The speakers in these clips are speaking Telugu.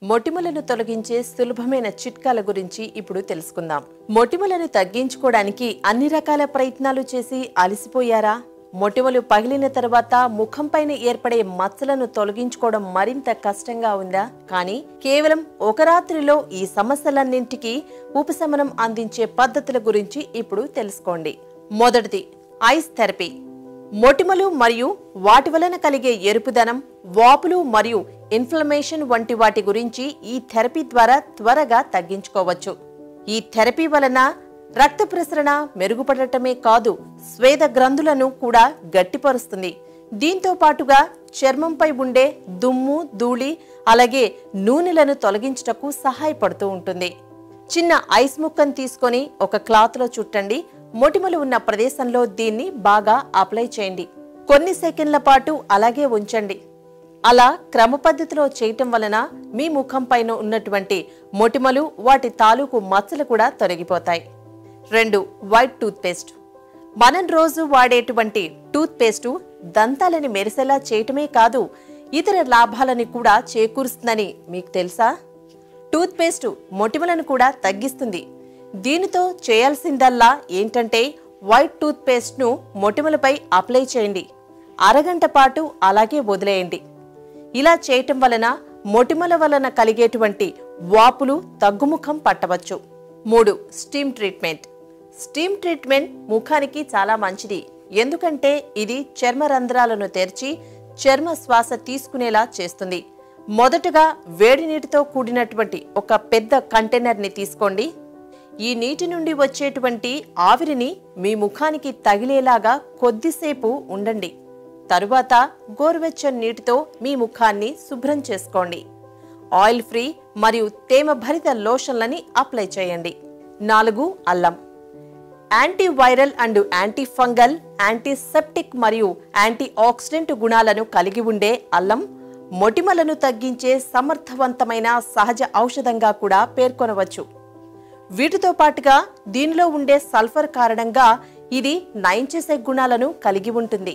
మొటిమలను తొలగించే సులభమైన చిట్కాల గురించి ఇప్పుడు తెలుసుకుందాం. మొటిమలను తగ్గించుకోవడానికి అన్ని రకాల ప్రయత్నాలు చేసి అలసిపోయారా? మొటిమలు పగిలిన తర్వాత ముఖంపైన ఏర్పడే మచ్చలను తొలగించుకోవడం మరింత కష్టంగా ఉందా? కానీ కేవలం ఒక రాత్రిలో ఈ సమస్యలన్నింటికీ ఉపశమనం అందించే పద్ధతుల గురించి ఇప్పుడు తెలుసుకోండి. మొదటిది ఐస్ థెరపీ. మొటిమలు మరియు వాటి వలన కలిగే ఎరుపుదనం, వాపులు మరియు ఇన్ఫ్లమేషన్ వంటి వాటి గురించి ఈ థెరపీ ద్వారా త్వరగా తగ్గించుకోవచ్చు. ఈ థెరపీ వలన రక్త ప్రసరణ మెరుగుపడటమే కాదు, స్వేద గ్రంథులను కూడా గట్టిపరుస్తుంది. దీంతో పాటుగా చర్మంపై ఉండే దుమ్ము, ధూళి అలాగే నూనెలను తొలగించుటకు సహాయపడుతూ ఉంటుంది. చిన్న ఐస్ ముక్కను తీసుకొని ఒక క్లాత్లో చుట్టండి. మొటిమలు ఉన్న ప్రదేశంలో దీన్ని బాగా అప్లై చేయండి. కొన్ని సెకండ్ల పాటు అలాగే ఉంచండి. అలా క్రమ పద్ధతిలో చేయటం వలన మీ ముఖం పైన ఉన్నటువంటి మొటిమలు, వాటి తాలూకు మచ్చలు కూడా తొలగిపోతాయి. 2. White toothpaste. మనం రోజు వాడేటువంటి టూత్ పేస్టు దంతాలని మెరిసేలా చేయటమే కాదు, ఇతర లాభాలని కూడా చేకూరుస్తుందని మీకు తెలుసా? టూత్ పేస్టు మొటిమలను కూడా తగ్గిస్తుంది. దీనితో చేయాల్సిందల్లా ఏంటంటే వైట్ టూత్ పేస్ట్ను మొటిమలపై అప్లై చేయండి. అరగంట పాటు అలాగే వదిలేయండి. ఇలా చేయటం వలన మొటిమల వలన కలిగేటువంటి వాపులు తగ్గుముఖం పట్టవచ్చు. 3. Steam treatment. స్టీమ్ ట్రీట్మెంట్ ముఖానికి చాలా మంచిది. ఎందుకంటే ఇది చర్మ రంధ్రాలను తెరిచి చర్మ శ్వాస తీసుకునేలా చేస్తుంది. మొదటగా వేడి నీటితో కూడినటువంటి ఒక పెద్ద కంటైనర్ని తీసుకోండి. ఈ నీటి నుండి వచ్చేటువంటి ఆవిరిని మీ ముఖానికి తగిలేలాగా కొద్దిసేపు ఉండండి. తరువాత గోరువెచ్చని నీటితో మీ ముఖాన్ని శుభ్రం చేసుకోండి. ఆయిల్ ఫ్రీ మరియు తేమ భరిత లోషన్లని అప్లై చేయండి. 4. అల్లం. Anti viral and anti fungal, antiseptic మరియు యాంటీ ఆక్సిడెంట్ గుణాలను కలిగి ఉండే అల్లం మొటిమలను తగ్గించే సమర్థవంతమైన సహజ ఔషధంగా కూడా పేర్కొనవచ్చు. వీటితో పాటుగా దీనిలో ఉండే సల్ఫర్ కారణంగా ఇది నయం చేసే గుణాలను కలిగి ఉంటుంది.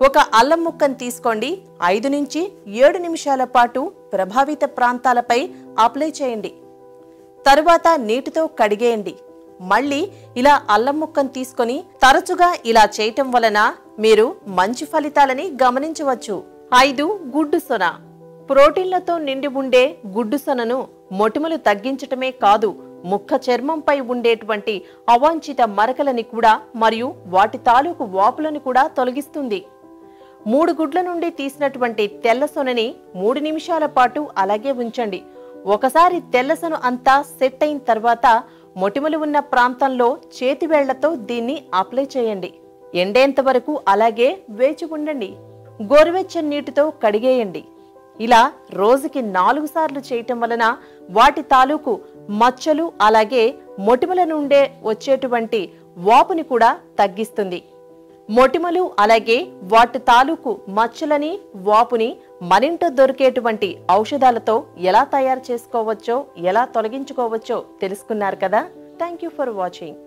ఒక అల్లం ముక్కను తీసుకోండి. 5 నుంచి 7 నిమిషాల పాటు ప్రభావిత ప్రాంతాలపై అప్లై చేయండి. తరువాత నీటితో కడిగేయండి. మళ్ళీ ఇలా అల్లం ముక్కను తీసుకొని తరచుగా ఇలా చేయటం వలన మీరు మంచి ఫలితాలని గమనించవచ్చు. 5. గుడ్డు సొన. ప్రోటీన్లతో నిండి ఉండే గుడ్డు సొనను మొటిమలు తగ్గించటమే కాదు, ముఖ చర్మంపై ఉండేటువంటి అవాంఛిత మరకలని కూడా మరియు వాటి తాలూకు వాపులను కూడా తొలగిస్తుంది. 3 గుడ్ల నుండి తీసినటువంటి తెల్లసొనని 3 నిమిషాల పాటు అలాగే ఉంచండి. ఒకసారి తెల్లసొన అంతా సెట్ అయిన తర్వాత మొటిమలు ఉన్న ప్రాంతంలో చేతివేళ్లతో దీన్ని అప్లై చేయండి. ఎండేంత వరకు అలాగే వేచి ఉండండి. గోరువెచ్చని నీటితో కడిగేయండి. ఇలా రోజుకి 4 సార్లు చేయటం వలన వాటి తాలూకు మచ్చలు అలాగే మొటిమల నుండే వచ్చేటువంటి వాపుని కూడా తగ్గిస్తుంది. మొటిమలు అలాగే వాటి తాలూకు మచ్చలని, వాపుని మరింట దొరికేటువంటి ఔషధాలతో ఎలా తయారు చేసుకోవచ్చో, ఎలా తొలగించుకోవచ్చో తెలుసుకున్నారు కదా. Thank you for watching.